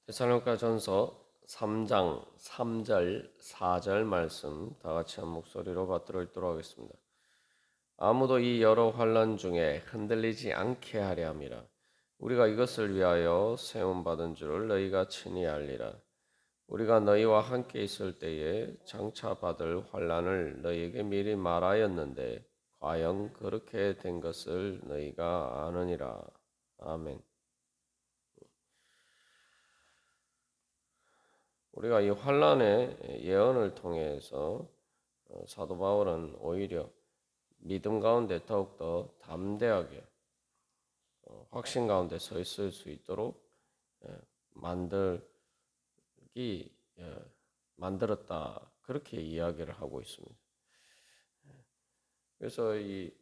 데살로니가 전서 3장 3절 4절 말씀 다 같이 한 목소리로 받들어 읽도록 하겠습니다. 아무도 이 여러 환난 중에 흔들리지 않게 하려 함이라. 우리가 이것을 위하여 세움 받은 줄을 너희가 친히 알리라. 우리가 너희와 함께 있을 때에 장차 받을 환난을 너희에게 미리 말하였는데 과연 그렇게 된 것을 너희가 아느니라. 아멘. 우리가 이 환란의 예언을 통해서 사도 바울은 오히려 믿음 가운데 더욱더 담대하게 확신 가운데 서 있을 수 있도록 만들기 만들었다 그렇게 이야기를 하고 있습니다. 그래서 이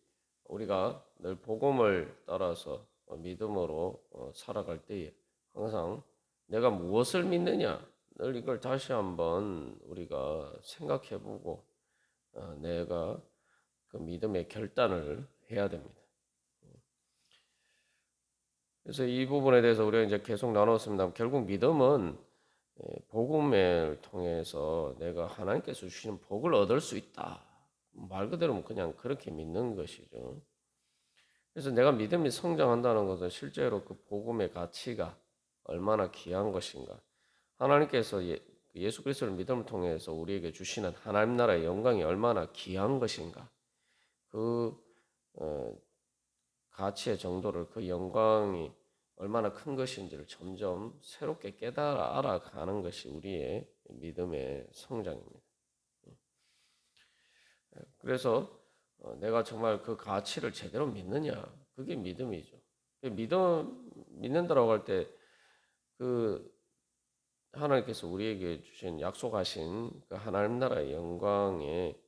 우리가 늘 복음을 따라서 믿음으로 살아갈 때에 항상 내가 무엇을 믿느냐 늘 이걸 다시 한번 우리가 생각해보고 내가 그 믿음의 결단을 해야 됩니다. 그래서 이 부분에 대해서 우리가 이제 계속 나눴습니다. 결국 믿음은 복음을 통해서 내가 하나님께서 주시는 복을 얻을 수 있다. 말 그대로 그냥 그렇게 믿는 것이죠. 그래서 내가 믿음이 성장한다는 것은 실제로 그 복음의 가치가 얼마나 귀한 것인가. 하나님께서 예수 그리스도를 믿음을 통해서 우리에게 주시는 하나님 나라의 영광이 얼마나 귀한 것인가. 그 가치의 정도를 그 영광이 얼마나 큰 것인지를 점점 새롭게 깨달아 알아가는 것이 우리의 믿음의 성장입니다. 그래서 내가 정말 그 가치를 제대로 믿느냐 그게 믿음이죠. 믿는다라고 할 때 그 하나님께서 우리에게 주신 약속하신 그 하나님 나라의 영광의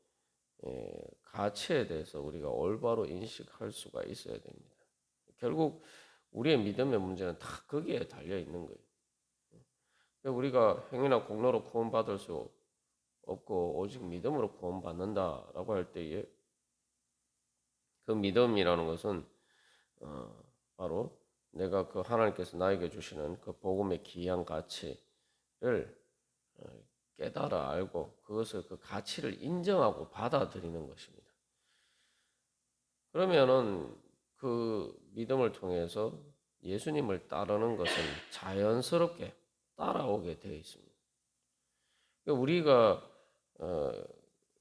가치에 대해서 우리가 올바로 인식할 수가 있어야 됩니다. 결국 우리의 믿음의 문제는 다 거기에 달려 있는 거예요. 우리가 행위나 공로로 구원받을 수 없고 오직 믿음으로 구원받는다라고 할 때에 그 믿음이라는 것은 바로 내가 그 하나님께서 나에게 주시는 그 복음의 귀한 가치를 깨달아 알고 그것을 그 가치를 인정하고 받아들이는 것입니다. 그러면은 그 믿음을 통해서 예수님을 따르는 것은 자연스럽게 따라오게 되어 있습니다. 우리가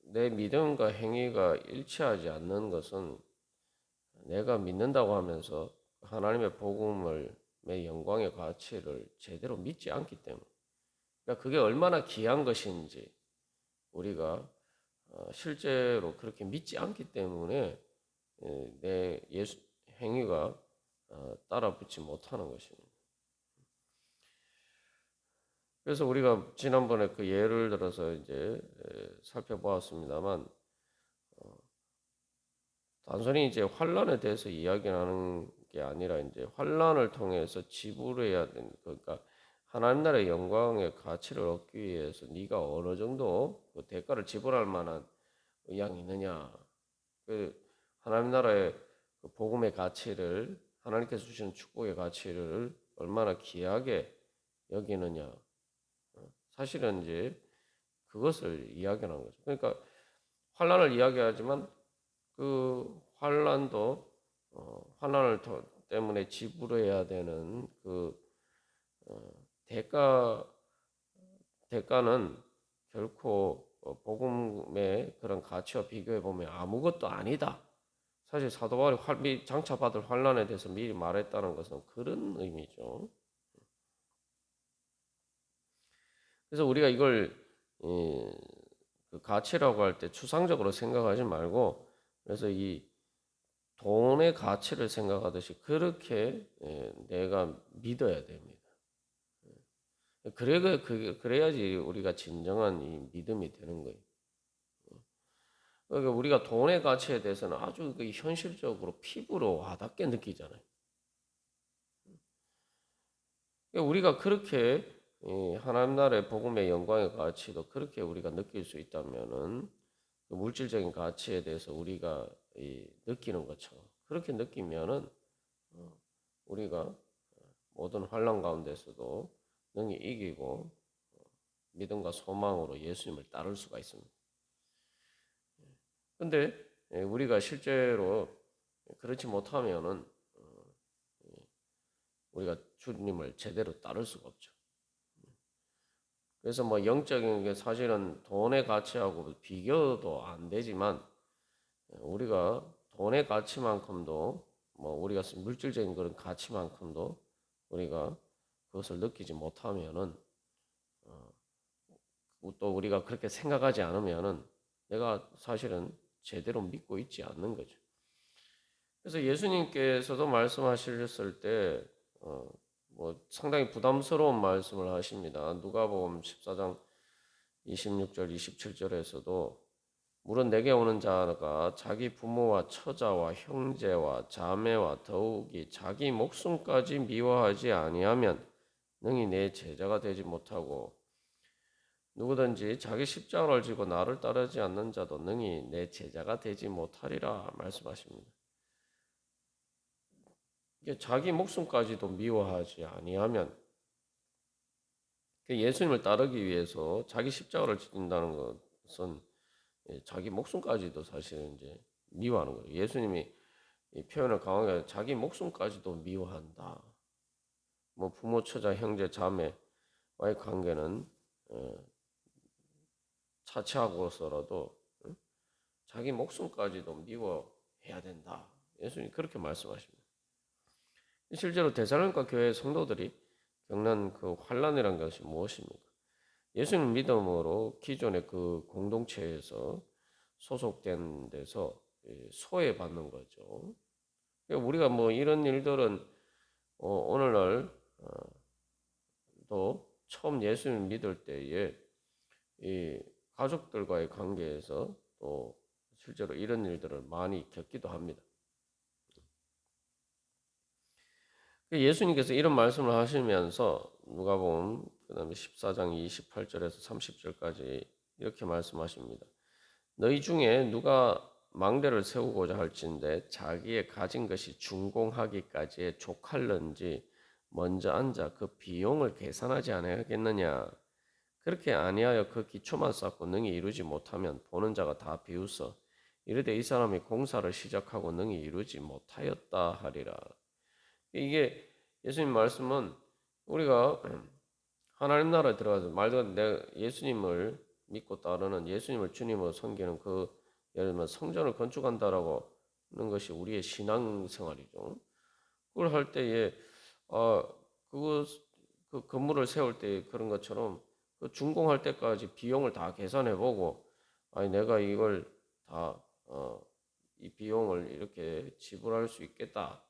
내 믿음과 행위가 일치하지 않는 것은 내가 믿는다고 하면서 하나님의 복음을 내 영광의 가치를 제대로 믿지 않기 때문에 그러니까 그게 얼마나 귀한 것인지 우리가 실제로 그렇게 믿지 않기 때문에 내 예수 행위가 따라붙지 못하는 것입니다. 그래서 우리가 지난번에 그 예를 들어서 이제 살펴보았습니다만 단순히 이제 환란에 대해서 이야기하는 게 아니라 이제 환란을 통해서 지불해야 되는 그러니까 하나님 나라의 영광의 가치를 얻기 위해서 네가 어느 정도 그 대가를 지불할 만한 의향이 있느냐. 그 하나님 나라의 그 복음의 가치를 하나님께서 주시는 축복의 가치를 얼마나 귀하게 여기느냐. 사실은 이제 그것을 이야기하는 거죠. 그러니까 환란을 이야기하지만 그 환란도 환란을 때문에 지불해야 되는 그 대가는 결코 복음의 그런 가치와 비교해 보면 아무것도 아니다. 사실 사도 바울이 장차 받을 환란에 대해서 미리 말했다는 것은 그런 의미죠. 그래서 우리가 이걸 그 가치라고 할 때 추상적으로 생각하지 말고 그래서 이 돈의 가치를 생각하듯이 그렇게 내가 믿어야 됩니다. 그래야지 우리가 진정한 이 믿음이 되는 거예요. 그러니까 우리가 돈의 가치에 대해서는 아주 현실적으로 피부로 와닿게 느끼잖아요. 그러니까 우리가 그렇게 하나님 나라의 복음의 영광의 가치도 그렇게 우리가 느낄 수 있다면은 그 물질적인 가치에 대해서 우리가 느끼는 것처럼 그렇게 느끼면은 우리가 모든 환란 가운데서도 능히 이기고 믿음과 소망으로 예수님을 따를 수가 있습니다. 근데 우리가 실제로 그렇지 못하면은 우리가 주님을 제대로 따를 수가 없죠. 그래서 뭐 영적인 게 사실은 돈의 가치하고 비교도 안 되지만 우리가 돈의 가치만큼도 뭐 우리가 물질적인 그런 가치만큼도 우리가 그것을 느끼지 못하면은 또 우리가 그렇게 생각하지 않으면은 내가 사실은 제대로 믿고 있지 않는 거죠. 그래서 예수님께서도 말씀하셨을 때 뭐 상당히 부담스러운 말씀을 하십니다. 누가복음 14장 26절 27절에서도 물은 내게 오는 자가 자기 부모와 처자와 형제와 자매와 더욱이 자기 목숨까지 미워하지 아니하면 능히 내 제자가 되지 못하고 누구든지 자기 십자가를 지고 나를 따르지 않는 자도 능히 내 제자가 되지 못하리라 말씀하십니다. 자기 목숨까지도 미워하지 아니하면 예수님을 따르기 위해서 자기 십자가를 지킨다는 것은 자기 목숨까지도 사실은 이제 미워하는 거예요. 예수님이 이 표현을 강하게 자기 목숨까지도 미워한다. 뭐 부모, 처자, 형제, 자매와의 관계는 차치하고서라도 자기 목숨까지도 미워해야 된다. 예수님이 그렇게 말씀하십니다. 실제로 데살로니가 교회 성도들이 겪는 그 환난이라는 것이 무엇입니까? 예수님 믿음으로 기존의 그 공동체에서 소속된 데서 소외받는 거죠. 우리가 뭐 이런 일들은 오늘날 또 처음 예수님 믿을 때에 이 가족들과의 관계에서 또 실제로 이런 일들을 많이 겪기도 합니다. 예수님께서 이런 말씀을 하시면서 누가복음 그다음에 14장 28절에서 30절까지 이렇게 말씀하십니다. 너희 중에 누가 망대를 세우고자 할진대 자기의 가진 것이 준공하기까지에 족할는지 먼저 앉아 그 비용을 계산하지 아니하겠느냐. 그렇게 아니하여 그 기초만 쌓고 능히 이루지 못하면 보는 자가 다 비웃어 이르되 이 사람이 공사를 시작하고 능히 이루지 못하였다 하리라. 이게 예수님 말씀은 우리가 하나님 나라에 들어가서 말도 내가 예수님을 믿고 따르는 예수님을 주님으로 섬기는 그 예를 들면 성전을 건축한다라고 하는 것이 우리의 신앙생활이죠. 그걸 할 때에 그거 그 건물을 세울 때 그런 것처럼 그 준공할 때까지 비용을 다 계산해보고 아니 내가 이걸 다 이 비용을 이렇게 지불할 수 있겠다.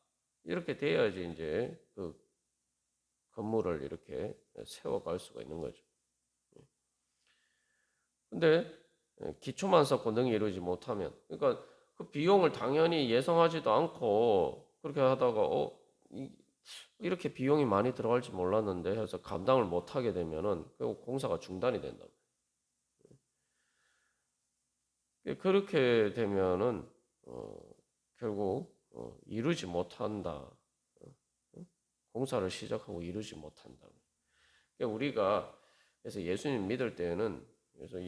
이렇게 돼야지 이제 그 건물을 이렇게 세워갈 수가 있는 거죠. 근데 기초만 쌓고 능히 이루지 못하면, 그러니까 그 비용을 당연히 예상하지도 않고 그렇게 하다가 이렇게 비용이 많이 들어갈지 몰랐는데 해서 감당을 못하게 되면은 결국 공사가 중단이 된다. 그렇게 되면은 결국 이루지 못한다. 공사를 시작하고 이루지 못한다. 그러니까 우리가 그래서 예수님 믿을 때는 그래서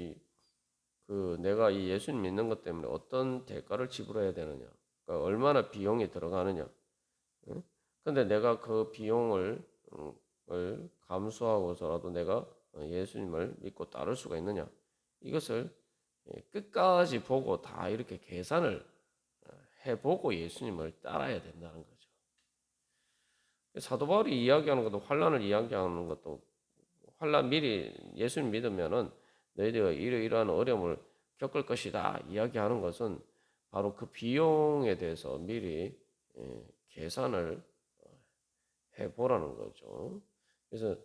내가 이 예수님 믿는 것 때문에 어떤 대가를 지불해야 되느냐, 그러니까 얼마나 비용이 들어가느냐. 근데 내가 그 비용을 감수하고서라도 내가 예수님을 믿고 따를 수가 있느냐. 이것을 끝까지 보고 다 이렇게 계산을 해보고 예수님을 따라야 된다는 거죠. 사도 바울이 이야기하는 것도 환란을 이야기하는 것도 환란 미리 예수님 믿으면은 너희들이 이러이러한 어려움을 겪을 것이다 이야기하는 것은 바로 그 비용에 대해서 미리 계산을 해보라는 거죠. 그래서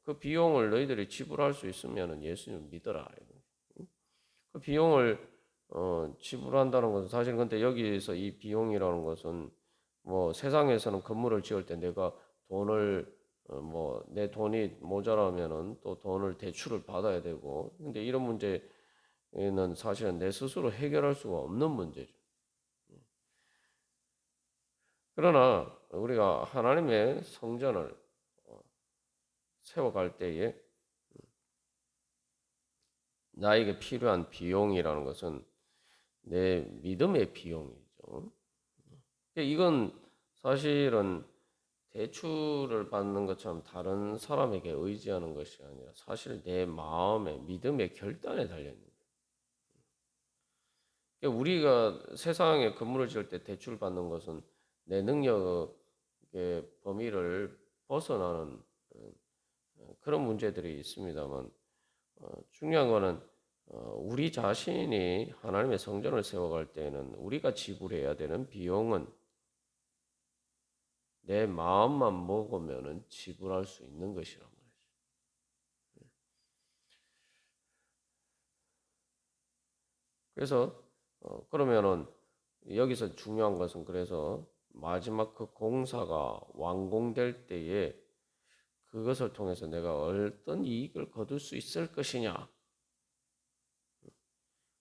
그 비용을 너희들이 지불할 수 있으면은 예수님 믿어라. 그 비용을 지불한다는 것은 사실 근데 여기서 이 비용이라는 것은 뭐 세상에서는 건물을 지을 때 내가 돈을 뭐 내 돈이 모자라면은 또 돈을 대출을 받아야 되고 근데 이런 문제는 사실은 내 스스로 해결할 수가 없는 문제죠. 그러나 우리가 하나님의 성전을 세워갈 때에 나에게 필요한 비용이라는 것은 내 믿음의 비용이죠. 이건 사실은 대출을 받는 것처럼 다른 사람에게 의지하는 것이 아니라 사실 내 마음의 믿음의 결단에 달려 있는 거예요. 우리가 세상에 건물을 지을 때 대출 받는 것은 내 능력의 범위를 벗어나는 그런 문제들이 있습니다만 중요한 거는 우리 자신이 하나님의 성전을 세워갈 때에는 우리가 지불해야 되는 비용은 내 마음만 먹으면은 지불할 수 있는 것이란 말이죠. 그래서 그러면은 여기서 중요한 것은 그래서 마지막 그 공사가 완공될 때에 그것을 통해서 내가 어떤 이익을 거둘 수 있을 것이냐.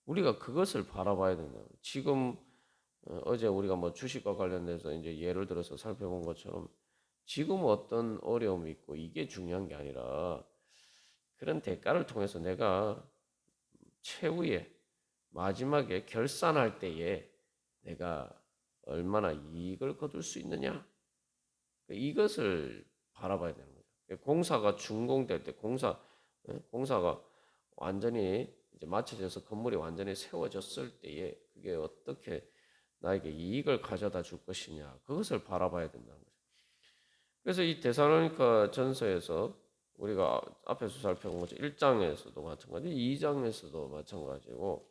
우리가 그것을 바라봐야 된다. 지금 어제 우리가 뭐 주식과 관련돼서 이제 예를 들어서 살펴본 것처럼 지금 어떤 어려움이 있고 이게 중요한 게 아니라 그런 대가를 통해서 내가 최후에 마지막에 결산할 때에 내가 얼마나 이익을 거둘 수 있느냐 이것을 바라봐야 되는 거죠. 공사가 준공될 때 공사가 완전히 이제 마쳐져서 건물이 완전히 세워졌을 때에 그게 어떻게 나에게 이익을 가져다 줄 것이냐 그것을 바라봐야 된다는 거죠. 그래서 이 데살로니가 전서에서 우리가 앞에서 살펴본 것처럼 1장에서도 마찬가지, 2장에서도 마찬가지고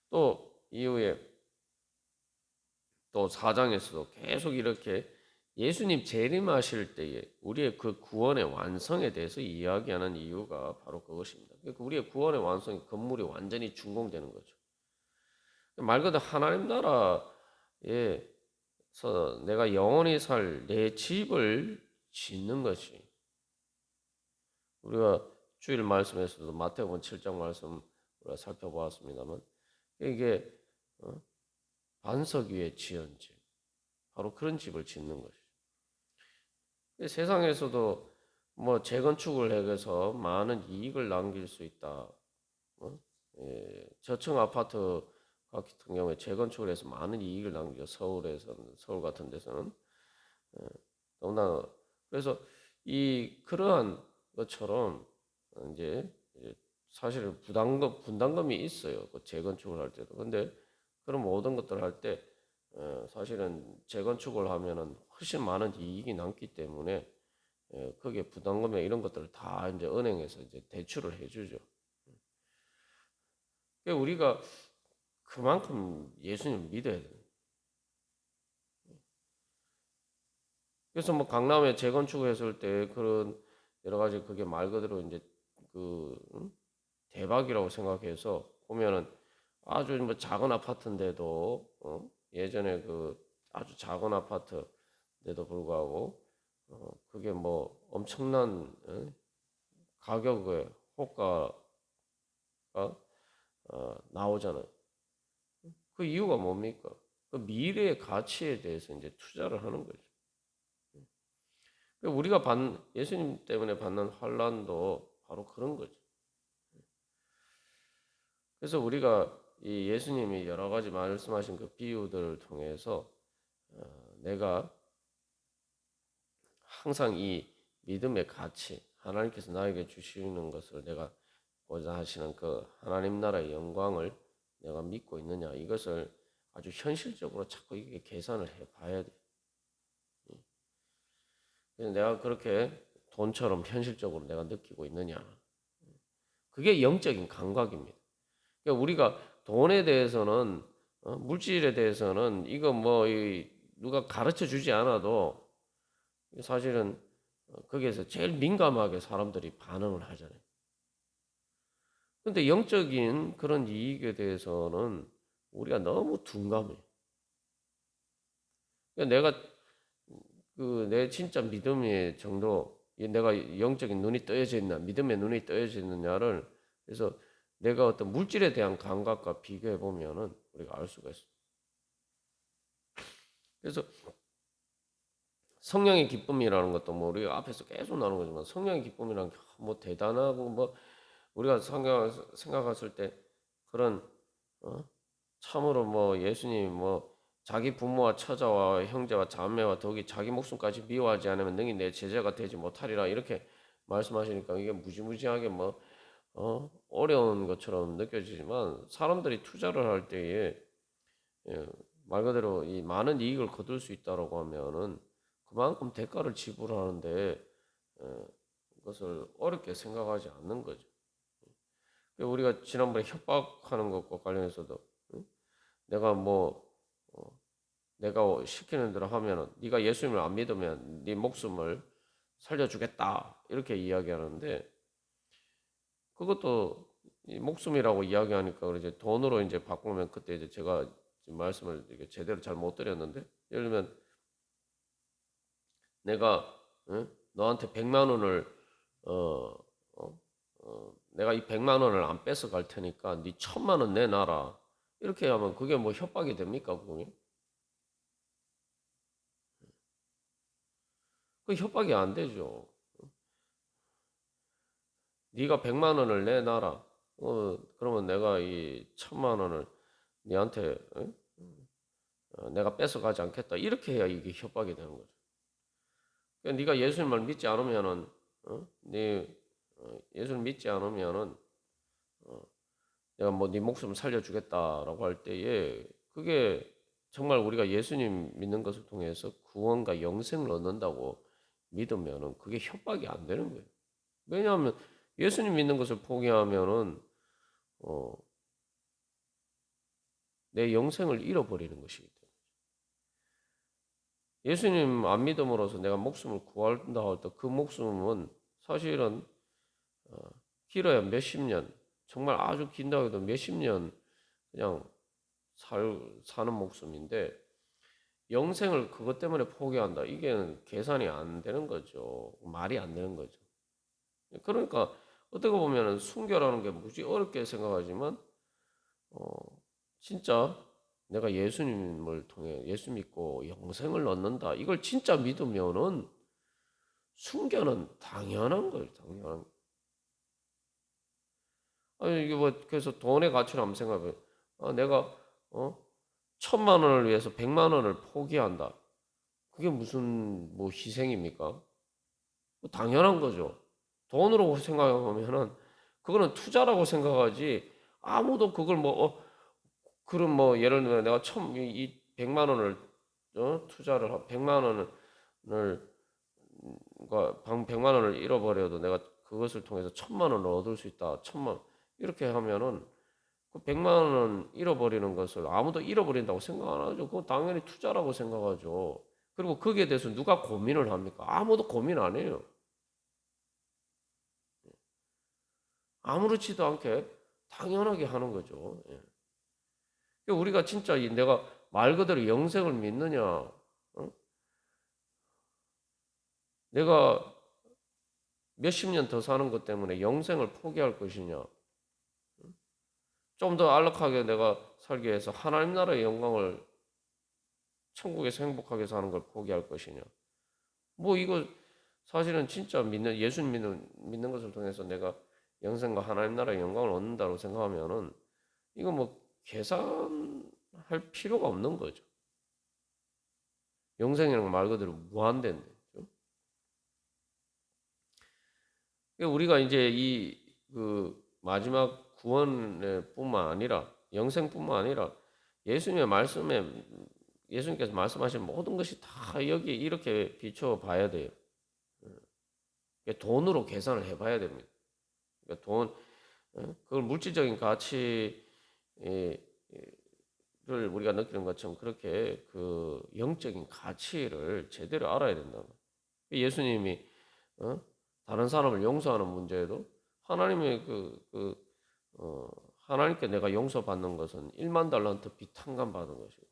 또 이후에 또 4장에서도 계속 이렇게 예수님 재림하실 때에 우리의 그 구원의 완성에 대해서 이야기하는 이유가 바로 그것입니다. 그러니까 우리의 구원의 완성이 건물이 완전히 준공되는 거죠. 말 그대로 하나님 나라에서 내가 영원히 살 내 집을 짓는 것이 우리가 주일 말씀에서도 마태복음 7장 말씀 우리가 살펴보았습니다만 이게 반석 위에 지은 집 바로 그런 집을 짓는 것이죠. 세상에서도 뭐 재건축을 해서 많은 이익을 남길 수 있다. 저층 아파트 같은 경우에 재건축을 해서 많은 이익을 남기죠. 서울 같은 데서는 너무나 그래서 이 그러한 것처럼 이제 사실은 분담금이 있어요. 그 재건축을 할 때도. 근데 그런 모든 것들을 할 때 사실은 재건축을 하면은 훨씬 많은 이익이 남기 때문에 거기에 부담금이나 이런 것들을 다 이제 은행에서 이제 대출을 해주죠. 그러니까 우리가 그만큼 예수님을 믿어야 돼요. 그래서 뭐 강남에 재건축을 했을 때 그런 여러 가지 그게 말 그대로 이제 그 대박이라고 생각해서 보면은 아주 뭐 작은 아파트인데도 예전에 그 아주 작은 아파트인데도 불구하고 그게 뭐 엄청난 가격의 호가가 나오잖아요. 그 이유가 뭡니까? 그 미래의 가치에 대해서 이제 투자를 하는 거죠. 우리가 예수님 때문에 받는 환란도 바로 그런 거죠. 그래서 우리가 이 예수님이 여러 가지 말씀하신 그 비유들을 통해서 내가 항상 이 믿음의 가치, 하나님께서 나에게 주시는 것을 내가 보자 하시는 그 하나님 나라의 영광을 내가 믿고 있느냐 이것을 아주 현실적으로 자꾸 이게 계산을 해 봐야 돼. 그래서 내가 그렇게 돈처럼 현실적으로 내가 느끼고 있느냐. 그게 영적인 감각입니다. 그러니까 우리가 돈에 대해서는 물질에 대해서는 이거 뭐 누가 가르쳐 주지 않아도 사실은 거기에서 제일 민감하게 사람들이 반응을 하잖아요. 근데 영적인 그런 이익에 대해서는 우리가 너무 둔감해요. 그러니까 내가 내 진짜 믿음의 정도, 내가 영적인 눈이 떠여져 있나, 믿음의 눈이 떠여져 있느냐를 그래서 내가 어떤 물질에 대한 감각과 비교해 보면은 우리가 알 수가 있어요. 그래서 성령의 기쁨이라는 것도 뭐 우리가 앞에서 계속 나오는 거지만 성령의 기쁨이란 게 뭐 대단하고 뭐 우리가 생각했을 때 그런 어? 참으로 뭐 예수님 뭐 자기 부모와 처자와 형제와 자매와 더욱이 자기 목숨까지 미워하지 않으면 능히 내 제자가 되지 못하리라 이렇게 말씀하시니까 이게 무지무지하게 뭐 어려운 것처럼 느껴지지만 사람들이 투자를 할 때에 예, 말 그대로 이 많은 이익을 거둘 수 있다라고 하면은 그만큼 대가를 지불하는데 그것을 어렵게 생각하지 않는 거죠. 우리가 지난번에 협박하는 것과 관련해서도 응? 내가 뭐 어, 내가 시키는 대로 하면은 네가 예수님을 안 믿으면 네 목숨을 살려주겠다 이렇게 이야기하는데 그것도 이 목숨이라고 이야기하니까 이제 돈으로 이제 바꾸면 그때 이제 제가 지금 말씀을 이게 제대로 잘 못 드렸는데 예를 들면 내가 응? 너한테 100만 원을 어, 내가 이 100만 원을 안 뺏어 갈 테니까 네 1000만 원 내놔라. 이렇게 하면 그게 뭐 협박이 됩니까, 그게? 그 협박이 안 되죠. 네가 100만 원을 내놔라. 그러면 내가 이 1000만 원을 네한테 내가 뺏어가지 않겠다. 이렇게 해야 이게 협박이 되는 거죠. 그러니까 네가 예수님을 믿지 않으면은 네 예수를 믿지 않으면은 내가 뭐 네 목숨 살려주겠다라고 할 때에 그게 정말 우리가 예수님 믿는 것을 통해서 구원과 영생을 얻는다고 믿으면은 그게 협박이 안 되는 거예요. 왜냐하면 예수님 믿는 것을 포기하면은 어, 내 영생을 잃어버리는 것이기 때문에 예수님 안 믿음으로써 내가 목숨을 구한다 할 때 그 목숨은 사실은 어, 길어야 몇십 년 정말 아주 긴다고 해도 몇십 년 그냥 사는 목숨인데 영생을 그것 때문에 포기한다. 이게 계산이 안 되는 거죠. 말이 안 되는 거죠. 그러니까 어떻게 보면 순교라는 게 무지 어렵게 생각하지만 어, 진짜 내가 예수님을 통해 예수 믿고 영생을 얻는다. 이걸 진짜 믿으면은 순교는 당연한 거예요. 당연한. 아니 이게 뭐 그래서 돈의 가치를 한번 생각해. 내가 어 1000만 원을 위해서 100만 원을 포기한다. 그게 무슨 뭐 희생입니까? 뭐 당연한 거죠. 돈으로 생각하면은 그거는 투자라고 생각하지 아무도 그걸 뭐 그럼 뭐 예를 들면 내가 처음 이 100만 원을 투자를 100만 원을 그러니까 100만 원을 잃어버려도 내가 그것을 통해서 1000만 원을 얻을 수 있다. 1000만 이렇게 하면은 그 100만 원 잃어버리는 것을 아무도 잃어버린다고 생각 안 하죠. 그건 당연히 투자라고 생각하죠. 그리고 거기에 대해서 누가 고민을 합니까? 아무도 고민 안 해요. 아무렇지도 않게 당연하게 하는 거죠. 예. 그러니까 우리가 진짜 내가 말 그대로 영생을 믿느냐, 내가 몇십 년 더 사는 것 때문에 영생을 포기할 것이냐, 좀 더 안락하게 내가 살기 위해서 하나님 나라의 영광을 천국에서 행복하게 사는 걸 포기할 것이냐. 뭐 이거 사실은 진짜 예수 믿는 것을 통해서 내가 영생과 하나님 나라의 영광을 얻는다고 생각하면은 이거 뭐 계산할 필요가 없는 거죠. 영생이라는 말 그대로 무한대인데. 그러니까 우리가 이제 이 그 마지막 구원뿐만 아니라 영생뿐만 아니라 예수님의 말씀에 예수님께서 말씀하신 모든 것이 다 여기 이렇게 비춰 봐야 돼요. 그러니까 돈으로 계산을 해봐야 됩니다. 그러니까 그걸 물질적인 가치를 우리가 느끼는 것처럼 그렇게 그 영적인 가치를 제대로 알아야 된다. 예수님이 어? 다른 사람을 용서하는 문제에도 하나님의 하나님께 내가 용서받는 것은 1만 달란트 빚 탕감 받은 것이고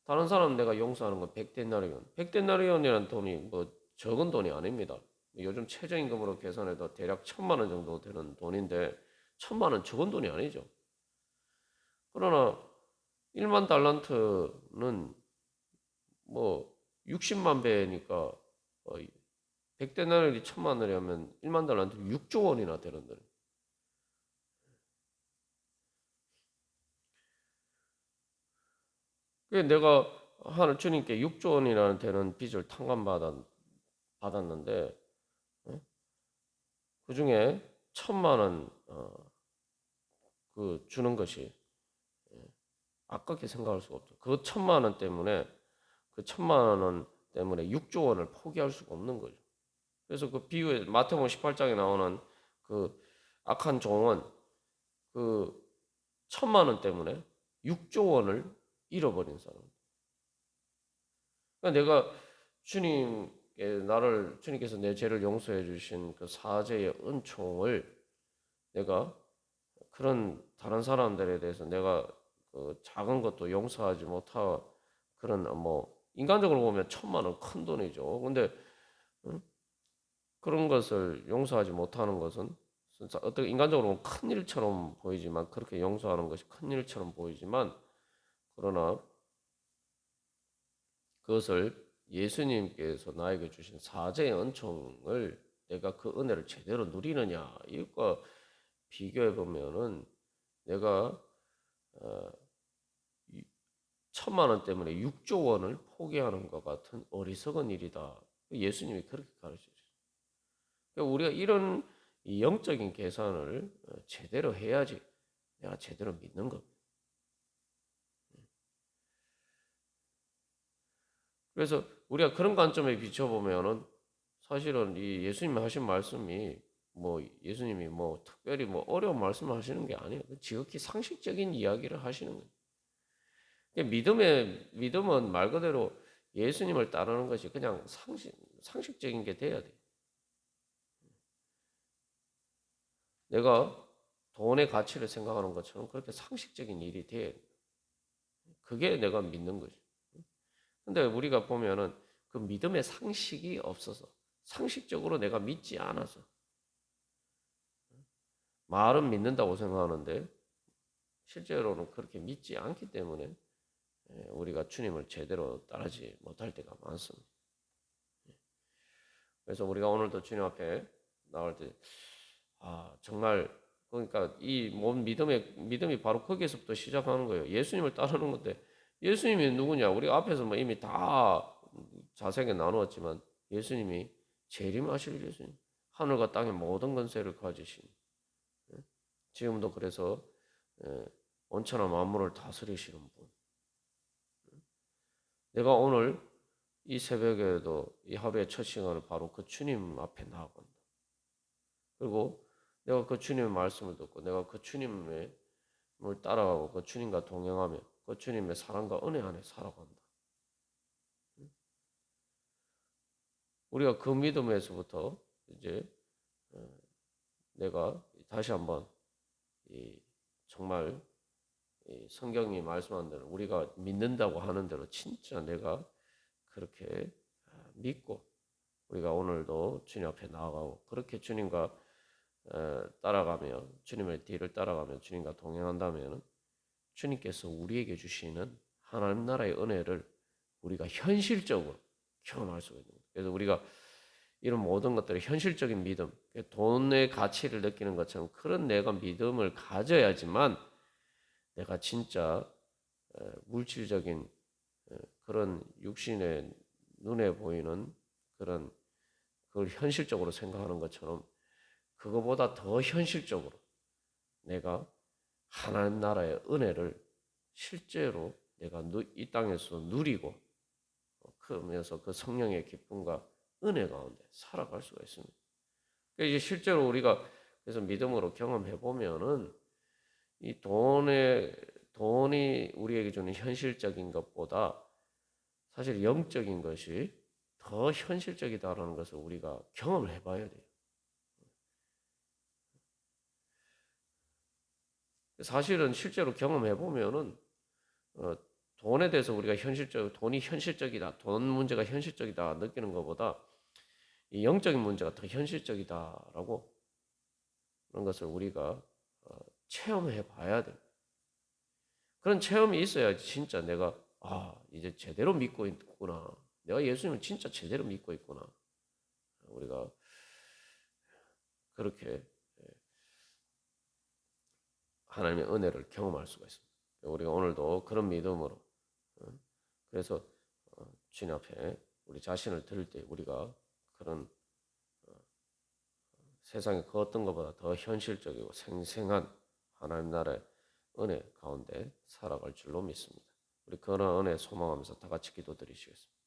다른 사람 내가 용서하는 건 100데나리온. 100데나리온이라는 돈이 뭐 적은 돈이 아닙니다. 요즘 최저임금으로 계산해도 대략 1000만 원 정도 되는 돈인데 1000만 원 적은 돈이 아니죠. 그러나 1만 달란트는 뭐 60만 배니까 100데나리온이 1000만 원이 하면 1만 달러한테 6조 원이나 되는데. 그 내가 하늘 주님께 6조 원이라는 되는 빚을 받았는데 그 중에 1000만 원 그 주는 것이 아깝게 생각할 수가 없죠. 그 1000만 원 때문에 그 1000만 원 때문에 6조 원을 포기할 수가 없는 거죠. 그래서 그 비유에 마태복음 18장에 나오는 그 악한 종은 그 1000만 원 때문에 6조 원을 잃어버린 사람. 그러니까 내가 주님께서 내 죄를 용서해 주신 그 사죄의 은총을 내가 그런 다른 사람들에 대해서 내가 그 작은 것도 용서하지 못하고 그런 뭐 인간적으로 보면 1000만 원 큰 돈이죠. 근데 그런 것을 용서하지 못하는 것은 진짜 어떻게 인간적으로 보면 큰 일처럼 보이지만 그렇게 용서하는 것이 큰 일처럼 보이지만 그러나 그것을 예수님께서 나에게 주신 사죄의 은총을 내가 그 은혜를 제대로 누리느냐 이것과 비교해 보면은 내가 1000만 원 때문에 6조 원을 포기하는 것 같은 어리석은 일이다. 예수님이 그렇게 가르치셨어요. 그러니까 우리가 이런 영적인 계산을 제대로 해야지 내가 제대로 믿는 겁니다. 그래서 우리가 그런 관점에 비춰보면은 사실은 이 예수님이 하신 말씀이 뭐 예수님이 뭐 특별히 뭐 어려운 말씀을 하시는 게 아니에요. 지극히 상식적인 이야기를 하시는 거예요. 믿음은 말 그대로 예수님을 따르는 것이 그냥 상식적인 게 돼야 돼요. 내가 돈의 가치를 생각하는 것처럼 그렇게 상식적인 일이 돼야 돼요. 그게 내가 믿는 거죠. 근데 우리가 보면은 그 믿음의 상식이 없어서 상식적으로 내가 믿지 않아서 말은 믿는다고 생각하는데 실제로는 그렇게 믿지 않기 때문에 우리가 주님을 제대로 따르지 못할 때가 많습니다. 그래서 우리가 오늘도 주님 앞에 나올 때 정말 그러니까 이 몸 믿음이 바로 거기에서부터 시작하는 거예요. 예수님을 따르는 건데 예수님이 누구냐? 우리가 앞에서 뭐 이미 다 자세하게 나누었지만 예수님이 재림하실 예수님, 하늘과 땅의 모든 권세를 가지신 지금도 그래서 온천한 만물을 다스리시는 분. 내가 오늘 이 새벽에도 이 하루의 첫 시간을 바로 그 주님 앞에 나아간다. 그리고 내가 그 주님의 말씀을 듣고 내가 그 주님을 따라가고 그 주님과 동행하며 그 주님의 사랑과 은혜 안에 살아간다. 우리가 그 믿음에서부터 이제 내가 다시 한번 정말 성경이 말씀한 대로 우리가 믿는다고 하는 대로 진짜 내가 그렇게 믿고 우리가 오늘도 주님 앞에 나아가고 그렇게 주님과 따라가며 주님의 뒤를 따라가며 주님과 동행한다면 주님께서 우리에게 주시는 하나님 나라의 은혜를 우리가 현실적으로 경험할 수가 있는 거예요. 그래서 우리가 이런 모든 것들을 현실적인 믿음, 돈의 가치를 느끼는 것처럼 그런 내가 믿음을 가져야지만 내가 진짜 물질적인 그런 육신의 눈에 보이는 그걸 현실적으로 생각하는 것처럼 그거보다 더 현실적으로 내가 하나님 나라의 은혜를 실제로 내가 이 땅에서 누리고 그러면서 그 성령의 기쁨과 은혜 가운데 살아갈 수가 있습니다. 그러니까 이제 실제로 우리가 그래서 믿음으로 경험해 보면은 이 돈이 우리에게 주는 현실적인 것보다 사실 영적인 것이 더 현실적이다라는 것을 우리가 경험을 해봐야 돼요. 사실은 실제로 경험해 보면은 돈에 대해서 우리가 돈이 현실적이다, 돈 문제가 현실적이다 느끼는 것보다 이 영적인 문제가 더 현실적이다라고 그런 것을 우리가 체험해 봐야 돼. 그런 체험이 있어야지 진짜 내가 이제 제대로 믿고 있구나. 내가 예수님을 진짜 제대로 믿고 있구나. 우리가 그렇게 하나님의 은혜를 경험할 수가 있습니다. 우리가 오늘도 그런 믿음으로 그래서 주님 앞에 우리 자신을 드릴 때 우리가 그런 세상의 그 어떤 것보다 더 현실적이고 생생한 하나님 나라의 은혜 가운데 살아갈 줄로 믿습니다. 우리 그런 은혜 소망하면서 다 같이 기도드리시겠습니다.